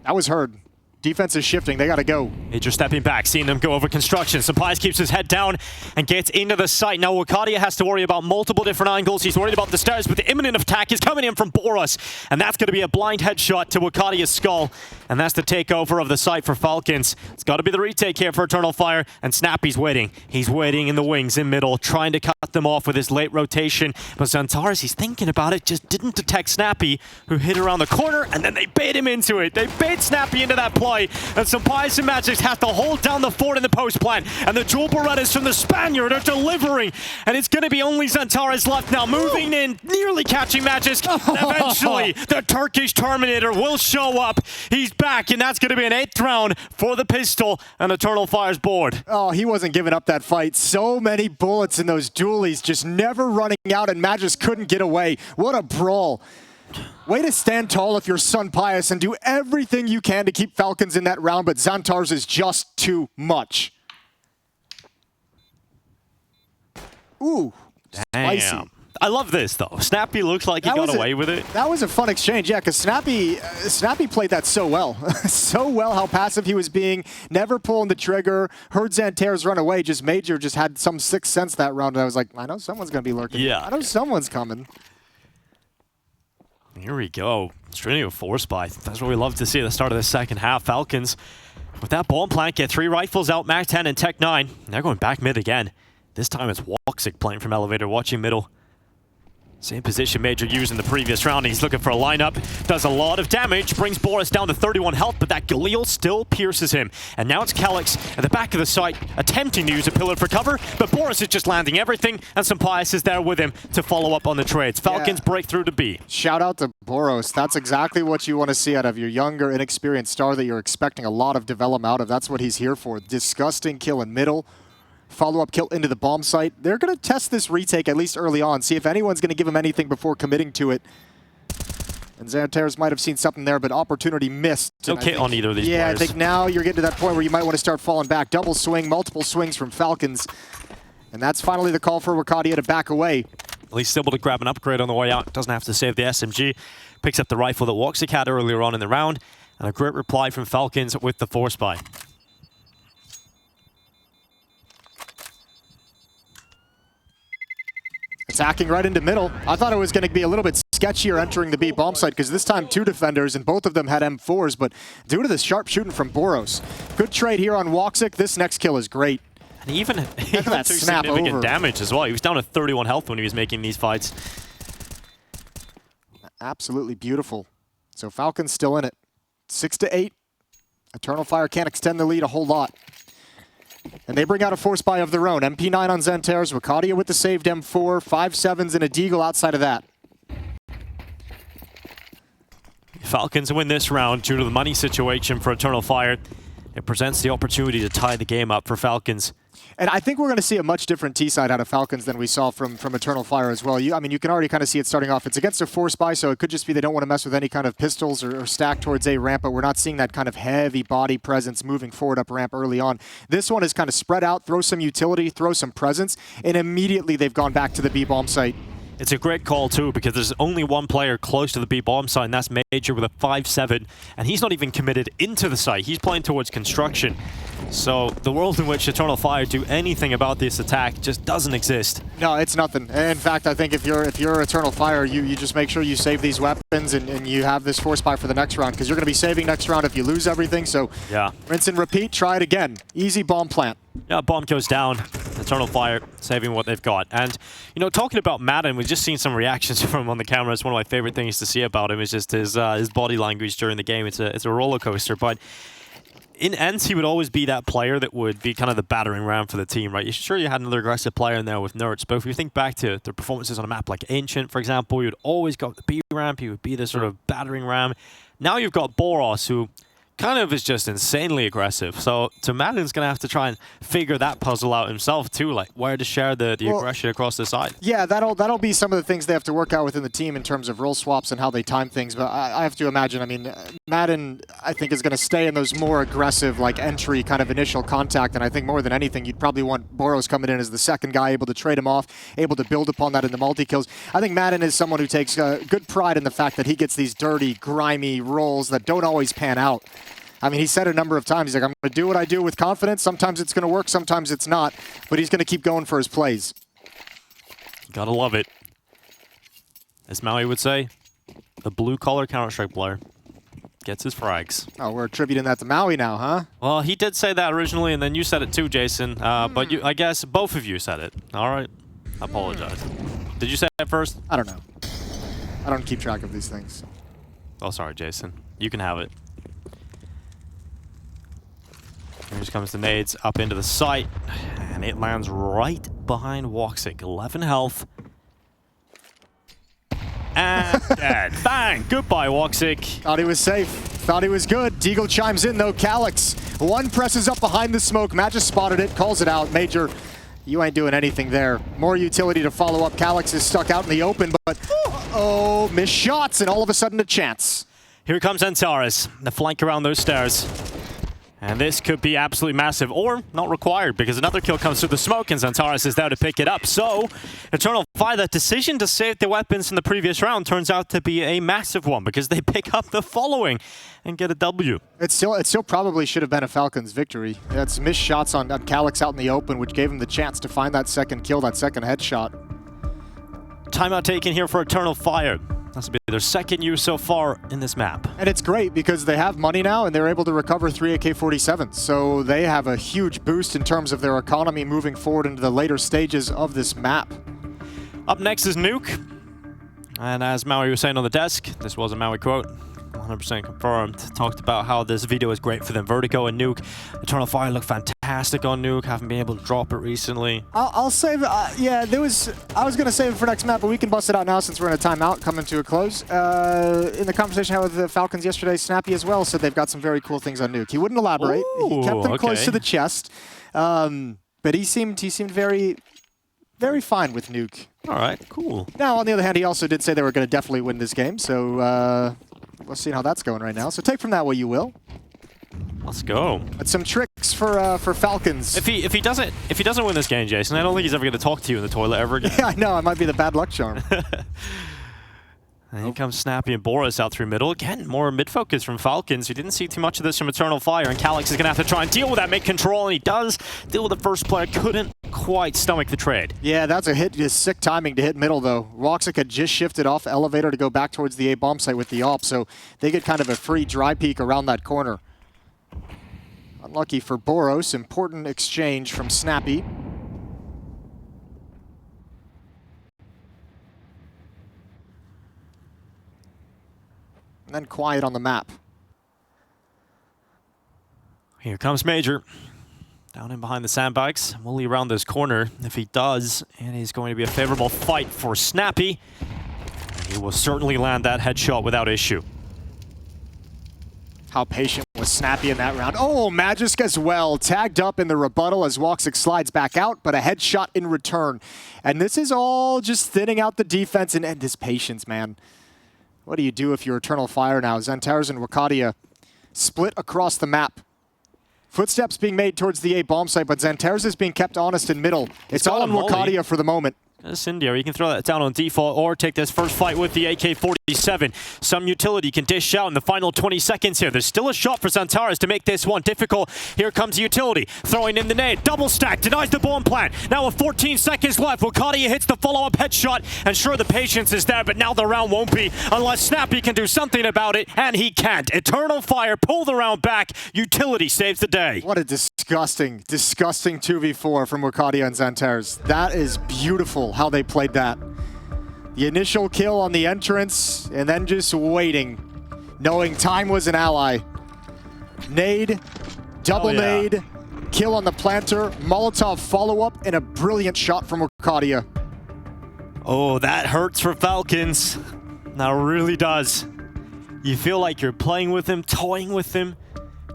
That was heard. Defense is shifting. They got to go. Major stepping back, seeing them go over construction. Sampais keeps his head down and gets into the site. Now Wakadia has to worry about multiple different angles. He's worried about the stairs, but the imminent attack is coming in from Boris. And that's going to be a blind headshot to Wakadia's skull. And that's the takeover of the site for Falcons. It's got to be the retake here for Eternal Fire. And Snappy's waiting. He's waiting in the wings in middle, trying to cut them off with his late rotation. But Xantares, he's thinking about it, just didn't detect Snappy, who hit around the corner, and then they bait him into it. They bait Snappy into that play. And Sampais and Magics have to hold down the fort in the post plant. And the dual Berettas from the Spaniard are delivering. And it's going to be only Xantares left now, moving in, nearly catching Magics. And eventually, the Turkish Terminator will show up. He's back, and that's going to be an 8th round for the pistol, and Eternal Fire's board. Oh, he wasn't giving up that fight. So many bullets in those dualies, just never running out, and Magics couldn't get away. What a brawl. Way to stand tall if you're Sampais and do everything you can to keep Falcons in that round, but Xantares is just too much. Ooh, spicy. Damn. I love this, though. Snappy looks like he got away with it. That was a fun exchange, yeah, because Snappy played that so well. So well how passive he was being, never pulling the trigger, heard Xantares run away, just Major just had some sixth sense that round, and I was like, I know someone's going to be lurking. Yeah. I know someone's coming. Here we go. Straight into a force buy. That's what we love to see at the start of the second half. Falcons, with that bomb plant, get 3 rifles out, Mac 10 and Tech 9. They're going back mid again. This time it's Woxic playing from elevator, watching middle. Same position Major used in the previous round. He's looking for a lineup. Does a lot of damage. Brings Boris down to 31 health, but that Galil still pierces him. And now it's Calyx at the back of the site, attempting to use a pillar for cover, but Boris is just landing everything, and Sampais is there with him to follow up on the trades. Falcons break through to B. Shout out to Boros. That's exactly what you want to see out of your younger, inexperienced star that you're expecting a lot of development out of. That's what he's here for. Disgusting kill in middle. Follow-up kill into the bomb site. They're going to test this retake at least early on, see if anyone's going to give him anything before committing to it. And Xantares might have seen something there, but opportunity missed. Okay on either of these players. Yeah, I think now you're getting to that point where you might want to start falling back. Double swing, multiple swings from Falcons. And that's finally the call for Wakadia to back away. At least able to grab an upgrade on the way out. Doesn't have to save the SMG. Picks up the rifle that Woxic had earlier on in the round. And a great reply from Falcons with the force buy. Attacking right into middle. I thought it was going to be a little bit sketchier entering the B bomb site because this time 2 defenders and both of them had M4s, but due to the sharp shooting from Boros. Good trade here on Woxic. This next kill is great. And he even that took snap significant over. damage as well. He was down to 31 health when he was making these fights. Absolutely beautiful. So Falcons still in it. 6-8. Eternal Fire can't extend the lead a whole lot. And they bring out a force buy of their own. MP9 on Xantares, Wakadia with the saved M4, 5.7s and a Deagle outside of that. Falcons win this round due to the money situation for Eternal Fire. It presents the opportunity to tie the game up for Falcons. And I think we're going to see a much different T-side out of Falcons than we saw from Eternal Fire as well. I mean, you can already kind of see it starting off. It's against a force buy, so it could just be they don't want to mess with any kind of pistols or stack towards A ramp, but we're not seeing that kind of heavy body presence moving forward up ramp early on. This one is kind of spread out, throw some utility, throw some presence, and immediately they've gone back to the B bomb site. It's a great call, too, because there's only one player close to the B bomb site, and that's Major with a 5.7, and he's not even committed into the site. He's playing towards construction. So the world in which Eternal Fire do anything about this attack just doesn't exist. No, it's nothing. In fact, I think if you're Eternal Fire, you just make sure you save these weapons and you have this force buy for the next round, because you're going to be saving next round if you lose everything. So yeah, rinse and repeat, try it again. Easy bomb plant. Yeah, bomb goes down. Eternal Fire saving what they've got. And, you know, talking about Madden, we've just seen some reactions from him on the camera. It's one of my favorite things to see about him is just his body language during the game. It's a roller coaster. But in ends, he would always be that player that would be kind of the battering ram for the team, right? Sure, you had another aggressive player in there with Nerds, but if you think back to the performances on a map like Ancient, for example, you'd always got the B ramp. He would be the sort of battering ram. Now you've got Boros, who kind of is just insanely aggressive. So Madden's going to have to try and figure that puzzle out himself too, like where to share the aggression across the side. Yeah, that'll be some of the things they have to work out within the team in terms of role swaps and how they time things. But I have to imagine, I mean, Madden, I think, is going to stay in those more aggressive, like entry kind of initial contact. And I think more than anything, you'd probably want Boros coming in as the second guy, able to trade him off, able to build upon that in the multi-kills. I think Madden is someone who takes good pride in the fact that he gets these dirty, grimy roles that don't always pan out. I mean, he said a number of times, he's like, I'm going to do what I do with confidence. Sometimes it's going to work, sometimes it's not. But he's going to keep going for his plays. Gotta love it. As Maui would say, the blue-collar Counter-Strike player gets his frags. Oh, we're attributing that to Maui now, huh? Well, he did say that originally, and then you said it too, Jason. But I guess both of you said it. All right. I apologize. Did you say it first? I don't know. I don't keep track of these things. Oh, sorry, Jason. You can have it. Here comes the nades up into the site, and it lands right behind Woxic. 11 health. And dead. Bang! Goodbye, Woxic. Thought he was safe. Thought he was good. Deagle chimes in, though. Calyx. One presses up behind the smoke. Matt just spotted it, calls it out. Major, you ain't doing anything there. More utility to follow up. Calyx is stuck out in the open, but oh, missed shots, and all of a sudden a chance. Here comes Antares, the flank around those stairs. And this could be absolutely massive, or not required, because another kill comes through the smoke, and Zantares is there to pick it up. So, Eternal Fire, that decision to save the weapons in the previous round turns out to be a massive one, because they pick up the following and get a W. It still probably should have been a Falcons victory. That's missed shots on Calyx out in the open, which gave him the chance to find that second kill, that second headshot. Timeout taken here for Eternal Fire. That's been their second use so far in this map. And it's great because they have money now and they're able to recover 3 AK-47s. So they have a huge boost in terms of their economy moving forward into the later stages of this map. Up next is Nuke. And as Maui was saying on the desk, this was a Maui quote, 100% confirmed, talked about how this video is great for them. Vertigo and Nuke. Eternal Fire look fantastic on Nuke. Haven't been able to drop it recently. I'll save, yeah, I was going to save it for next map, but we can bust it out now since we're in a timeout coming to a close. In the conversation I had with the Falcons yesterday, Snappy as well said they've got some very cool things on Nuke. He wouldn't elaborate. Ooh, he kept them close to the chest. But he seemed very, very fine with Nuke. All right, cool. Now, on the other hand, he also did say they were going to definitely win this game, so we'll see how that's going right now. So take from that what you will. Let's go. But some tricks for Falcons. If he doesn't win this game, Jason, I don't think he's ever going to talk to you in the toilet ever again. Yeah, I know. It might be the bad luck charm. And here comes Snappy and Boris out through middle. Again, more mid-focus from Falcons. We didn't see too much of this from Eternal Fire, and Calyx is going to have to try and deal with that mid-control, and he does deal with the first player. Couldn't quite stomach the trade. Yeah, that's a hit. Just sick timing to hit middle, though. Woxic had just shifted off elevator to go back towards the A-bomb site with the AWP, so they get kind of a free dry peek around that corner. Unlucky for Boros. Important exchange from Snappy. And then quiet on the map. Here comes Major. Down in behind the sandbags. Will he around this corner? If he does, it is going to be a favorable fight for Snappy. And he will certainly land that headshot without issue. How patient was Snappy in that round. Oh, Magisk as well. Tagged up in the rebuttal as Woxic slides back out, but a headshot in return. And this is all just thinning out the defense and this patience, man. What do you do if you're Eternal Fire now? Zantares and Wakadia split across the map. Footsteps being made towards the A-bomb site, but Zantares is being kept honest in middle. It's all on Wakadia for the moment. India, you can throw that down on default or take this first fight with the AK-47. Some utility can dish out in the final 20 seconds here. There's still a shot for Xantares to make this one difficult. Here comes utility, throwing in the nade. Double stack, denies the bomb plant. Now with 14 seconds left, Wukadia hits the follow-up headshot. And sure, the patience is there, but now the round won't be unless Snappy can do something about it, and he can't. Eternal Fire pull the round back. Utility saves the day. What a disgusting 2v4 from Wukadia and Xantares. That is beautiful how they played that. The initial kill on the entrance, and then just waiting, knowing time was an ally. Nade, double nade, kill on the planter, Molotov follow-up, and a brilliant shot from Wukadia. Oh, that hurts for Falcons. That really does. You feel like you're playing with him, toying with him.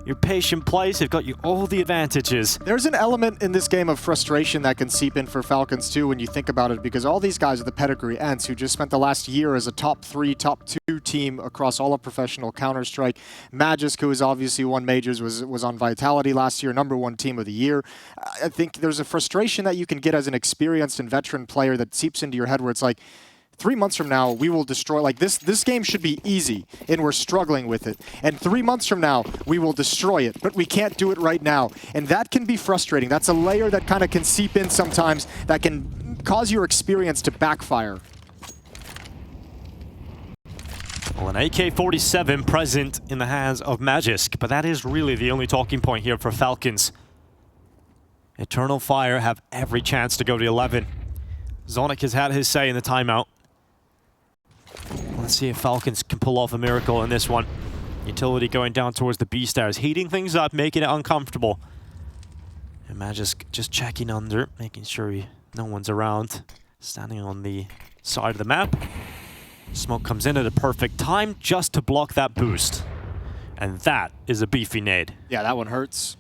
Your patient plays have got you all the advantages. There's an element in this game of frustration that can seep in for Falcons too when you think about it, because all these guys are the pedigree Ents who just spent the last year as a top 3, top 2 team across all of professional Counter-Strike. Magisk, who has obviously won majors, was on Vitality last year, #1 team of the year. I think there's a frustration that you can get as an experienced and veteran player that seeps into your head where it's like, 3 months from now, we will destroy, like this game should be easy, and we're struggling with it. And 3 months from now, we will destroy it, but we can't do it right now. And that can be frustrating. That's a layer that kind of can seep in sometimes that can cause your experience to backfire. Well, an AK-47 present in the hands of Magisk, but that is really the only talking point here for Falcons. Eternal Fire have every chance to go to 11. Zonic has had his say in the timeout. Let's see if Falcons can pull off a miracle in this one. Utility going down towards the B-stars, heating things up, making it uncomfortable. And Magisk just checking under, making sure no one's around. Standing on the side of the map. Smoke comes in at a perfect time just to block that boost. And that is a beefy nade. Yeah, that one hurts.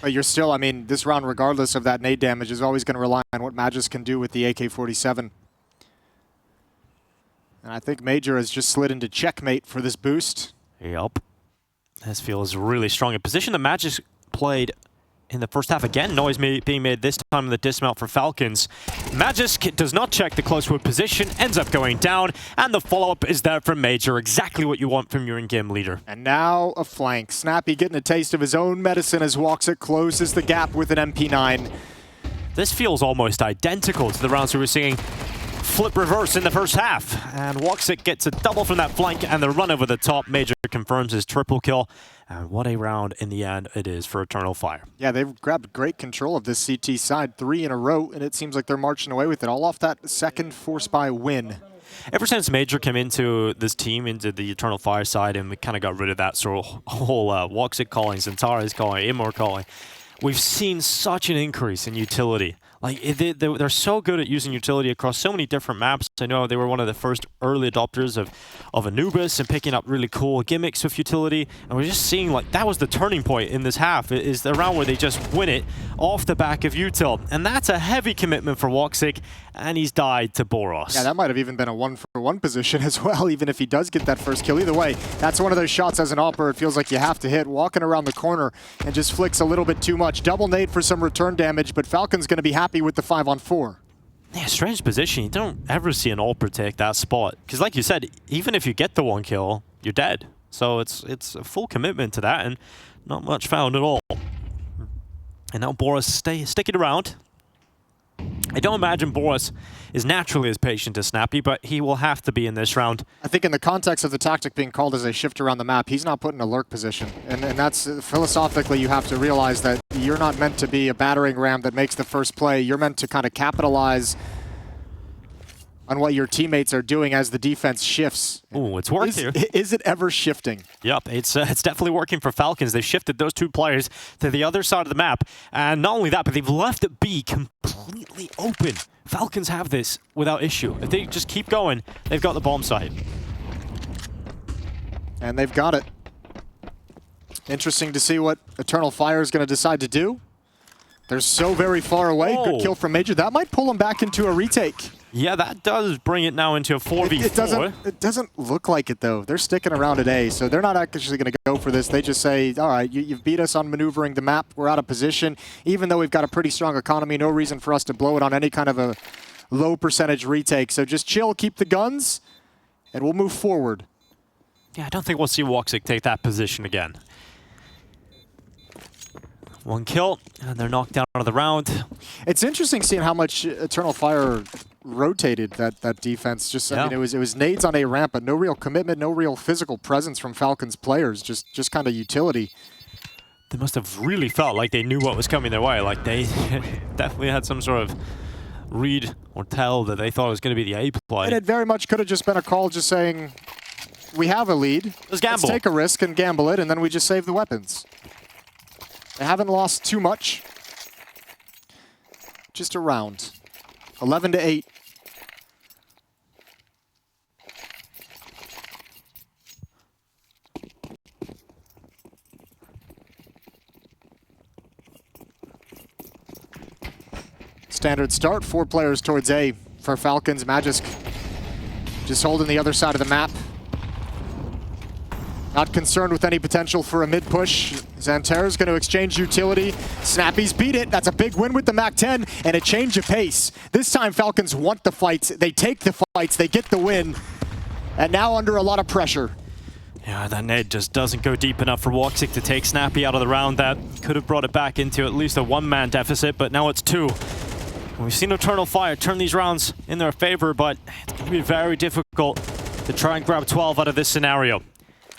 But you're still, I mean, this round, regardless of that nade damage, is always going to rely on what Magisk can do with the AK-47. And I think Major has just slid into checkmate for this boost. Yup. This feels really strong. A position that Magisk played in the first half. Again, noise being made this time in the dismount for Falcons. Magisk does not check the close wood position, ends up going down, and the follow-up is there from Major. Exactly what you want from your in-game leader. And now a flank. Snappy getting a taste of his own medicine as Woxit closes the gap with an MP9. This feels almost identical to the rounds we were seeing flip reverse in the first half. And Woxit gets a double from that flank and the run over the top. Major confirms his triple kill. And what a round in the end it is for Eternal Fire. Yeah, they've grabbed great control of this CT side, 3 in a row, and it seems like they're marching away with it, all off that second Force Buy win. Ever since Major came into this team, into the Eternal Fire side, and we kind of got rid of that sort of whole Woxit calling, Xantares calling, Immor calling, we've seen such an increase in utility. Like, they're so good at using utility across so many different maps. I know they were one of the first early adopters of Anubis and picking up really cool gimmicks with utility. And we're just seeing, like, that was the turning point in this half, is the round where they just win it off the back of util. And that's a heavy commitment for Woxit, and he's died to Boros. Yeah, that might have even been a 1-for-1 position as well, even if he does get that first kill. Either way, that's one of those shots as an AWPer it feels like you have to hit. Walking around the corner and just flicks a little bit too much. Double nade for some return damage, but Falcon's going to be happy with the 5-on-4. Yeah, strange position. You don't ever see an AWPer take that spot. Because like you said, even if you get the 1 kill, you're dead. So it's a full commitment to that and not much found at all. And now Boros sticking around. I don't imagine Boros is naturally as patient as Snappy, but he will have to be in this round. I think in the context of the tactic being called as a shift around the map, he's not put in a lurk position. And that's, philosophically, you have to realize that you're not meant to be a battering ram that makes the first play. You're meant to kind of capitalize on what your teammates are doing as the defense shifts. Ooh, it's worked here. Is it ever shifting? Yep, it's definitely working for Falcons. They've shifted those 2 players to the other side of the map. And not only that, but they've left B completely open. Falcons have this without issue. If they just keep going, they've got the bomb site. And they've got it. Interesting to see what Eternal Fire is going to decide to do. They're so very far away. Oh. Good kill from Major. That might pull them back into a retake. Yeah, that does bring it now into a 4v4. It doesn't look like it, though. They're sticking around at A, so they're not actually going to go for this. They just say, all right, you've beat us on maneuvering the map. We're out of position. Even though we've got a pretty strong economy, no reason for us to blow it on any kind of low percentage retake. So just chill, keep the guns, and we'll move forward. Yeah, I don't think we'll see Woxic take that position again. One kill, and they're knocked out of the round. It's interesting seeing how much Eternal Fire rotated that defense. Just I mean, it was nades on A ramp, but no real commitment, no real physical presence from Falcons players. Just kind of utility. They must have really felt like they knew what was coming their way. Like they definitely had some sort of read or tell that they thought it was going to be the A play. And it very much could have just been a call just saying, we have a lead. Let's gamble. Let's take a risk and gamble it, and then we just save the weapons. They haven't lost too much. Just a round. 11-8. Standard start, 4 players towards A for Falcons. Magisk just holding the other side of the map. Not concerned with any potential for a mid-push. Xanterra's going to exchange utility. Snappy's beat it. That's a big win with the MAC-10 and a change of pace. This time Falcons want the fights. They take the fights. They get the win. And now under a lot of pressure. Yeah, that nade just doesn't go deep enough for Woxic to take Snappy out of the round. That could have brought it back into at least a 1-man deficit, but now it's 2. We've seen Eternal Fire turn these rounds in their favor, but it's going to be very difficult to try and grab 12 out of this scenario.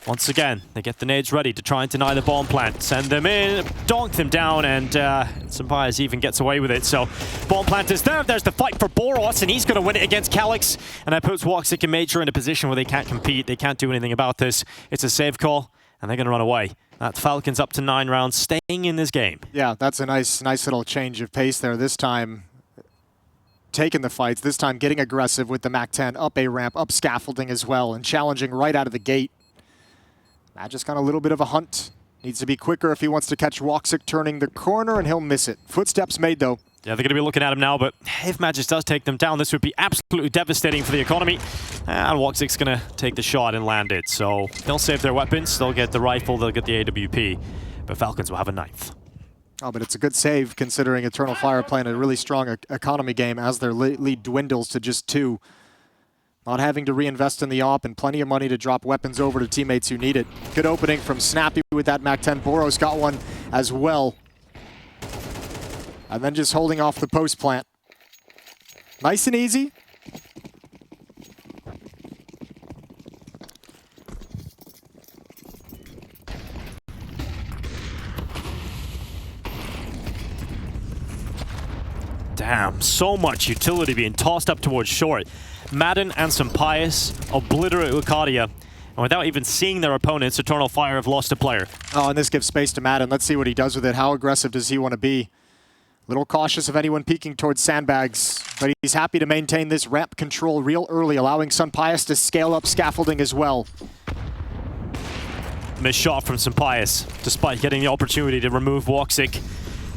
Once again, they get the nades ready to try and deny the bomb plant. Send them in, donk them down, and Sampayas even gets away with it. So, bomb plant is there. There's the fight for Boros, and he's going to win it against Calyx. And that puts Woxic and Major in a position where they can't compete. They can't do anything about this. It's a save call, and they're going to run away. That Falcons up to 9 rounds, staying in this game. Yeah, that's a nice little change of pace there. This time, taking the fights. This time, getting aggressive with the MAC-10, up A ramp, up scaffolding as well, and challenging right out of the gate. Magisk got a little bit of a hunt. Needs to be quicker if he wants to catch Woxic turning the corner, and he'll miss it. Footsteps made, though. Yeah, they're going to be looking at him now, but if Magisk does take them down, this would be absolutely devastating for the economy. And Woxic's going to take the shot and land it. So they'll save their weapons. They'll get the rifle. They'll get the AWP. But Falcons will have a 9th. Oh, but it's a good save considering Eternal Fire playing a really strong economy game as their lead dwindles to just 2. Not having to reinvest in the op and plenty of money to drop weapons over to teammates who need it. Good opening from Snappy with that MAC-10. Boros got one as well. And then just holding off the post plant. Nice and easy. Damn, so much utility being tossed up towards short. Madden and Sampayas obliterate Lucadia. And without even seeing their opponents, Eternal Fire have lost a player. Oh, and this gives space to Madden. Let's see what he does with it. How aggressive does he want to be? Little cautious of anyone peeking towards sandbags, but he's happy to maintain this ramp control real early, allowing Sampayas to scale up scaffolding as well. Missed shot from Sampayas, despite getting the opportunity to remove Woxic.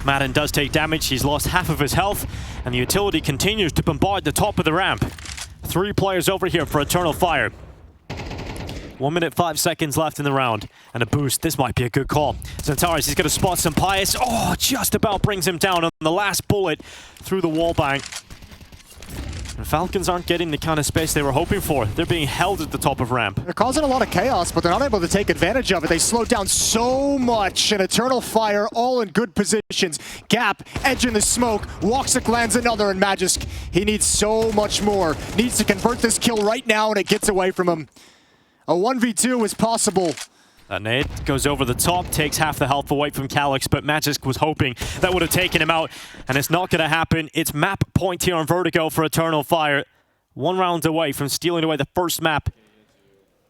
Madden does take damage. He's lost half of his health, and the utility continues to bombard the top of the ramp. 3 players over here for Eternal Fire. 1 minute, 5 seconds left in the round. And a boost. This might be a good call. Xanterra, he's going to spot Sampayas. Oh, just about brings him down on the last bullet through the wall bank. And Falcons aren't getting the kind of space they were hoping for. They're being held at the top of ramp. They're causing a lot of chaos, but they're not able to take advantage of it. They slowed down so much, and Eternal Fire all in good positions. Gap, edge in the smoke. Woxic lands another, and Magisk, he needs so much more. Needs to convert this kill right now, and it gets away from him. A 1v2 is possible. That nade goes over the top, takes half the health away from Calyx, but Magisk was hoping that would have taken him out, and it's not going to happen. It's map point here on Vertigo for Eternal Fire. 1 round away from stealing away the first map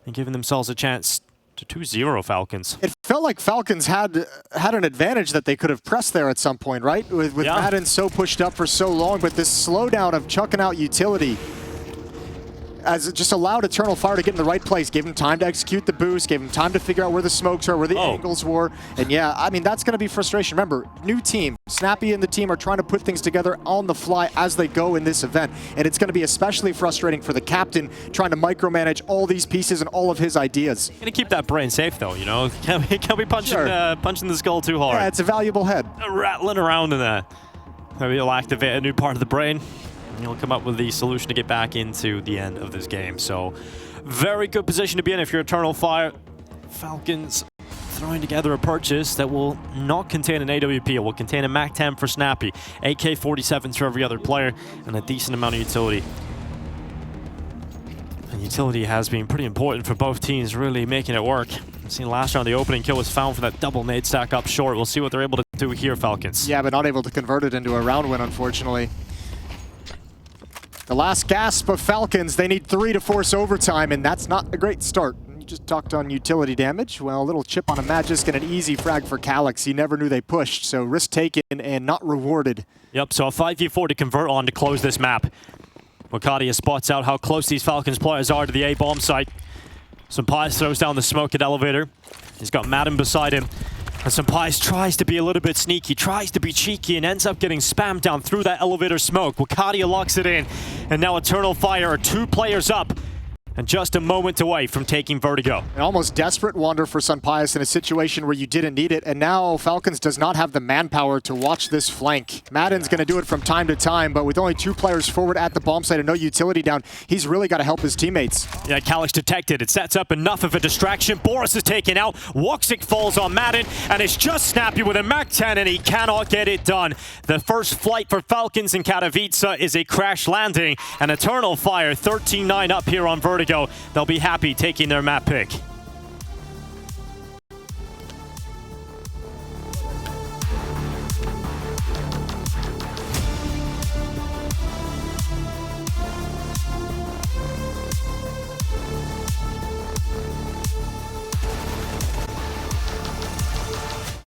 and giving themselves a chance to 2-0 Falcons. It felt like Falcons had an advantage that they could have pressed there at some point, right? With Madden so pushed up for so long, but this slowdown of chucking out utility as it just allowed Eternal Fire to get in the right place, gave him time to execute the boost, gave him time to figure out where the smokes are, where the angles were. And yeah, I mean, that's going to be frustration. Remember, new team. Snappy and the team are trying to put things together on the fly as they go in this event. And it's going to be especially frustrating for the captain trying to micromanage all these pieces and all of his ideas. Going to keep that brain safe, though, you know? Can't be punching, punching the skull too hard. Yeah, it's a valuable head. Rattling around in that. Maybe you'll activate a new part of the brain. and he'll come up with the solution to get back into the end of this game. So, very good position to be in if you're Eternal Fire. Falcons throwing together a purchase that will not contain an AWP. It will contain a MAC-10 for Snappy, AK-47s for every other player, and a decent amount of utility. And utility has been pretty important for both teams, really making it work. We've seen last round the opening kill was found for that double nade stack up short. We'll see what they're able to do here, Falcons. Yeah, but not able to convert it into a round win, unfortunately. The last gasp of Falcons, they need 3 to force overtime, and that's not a great start. You just talked on utility damage. Well, a little chip on a Magisk and an easy frag for Calyx. He never knew they pushed, so risk taken and not rewarded. Yep, so a 5v4 to convert on to close this map. Wakadia spots out how close these Falcons players are to the A-bomb site. Sampais throws down the smoke at elevator. He's got Madden beside him. And Sampais tries to be a little bit sneaky, tries to be cheeky, and ends up getting spammed down through that elevator smoke. Wakadia locks it in. And now Eternal Fire are 2 players up, and just a moment away from taking Vertigo. An almost desperate wander for Sampais in a situation where you didn't need it, and now Falcons does not have the manpower to watch this flank. Madden's going to do it from time to time, but with only 2 players forward at the bomb site and no utility down, he's really got to help his teammates. Yeah, Calyx detected. It sets up enough of a distraction. Boris is taken out. Woxic falls on Madden, and it's just Snappy with a MAC-10, and he cannot get it done. The first flight for Falcons in Katowice is a crash landing, and Eternal Fire 13-9 up here on Vertigo. They'll be happy taking their map pick.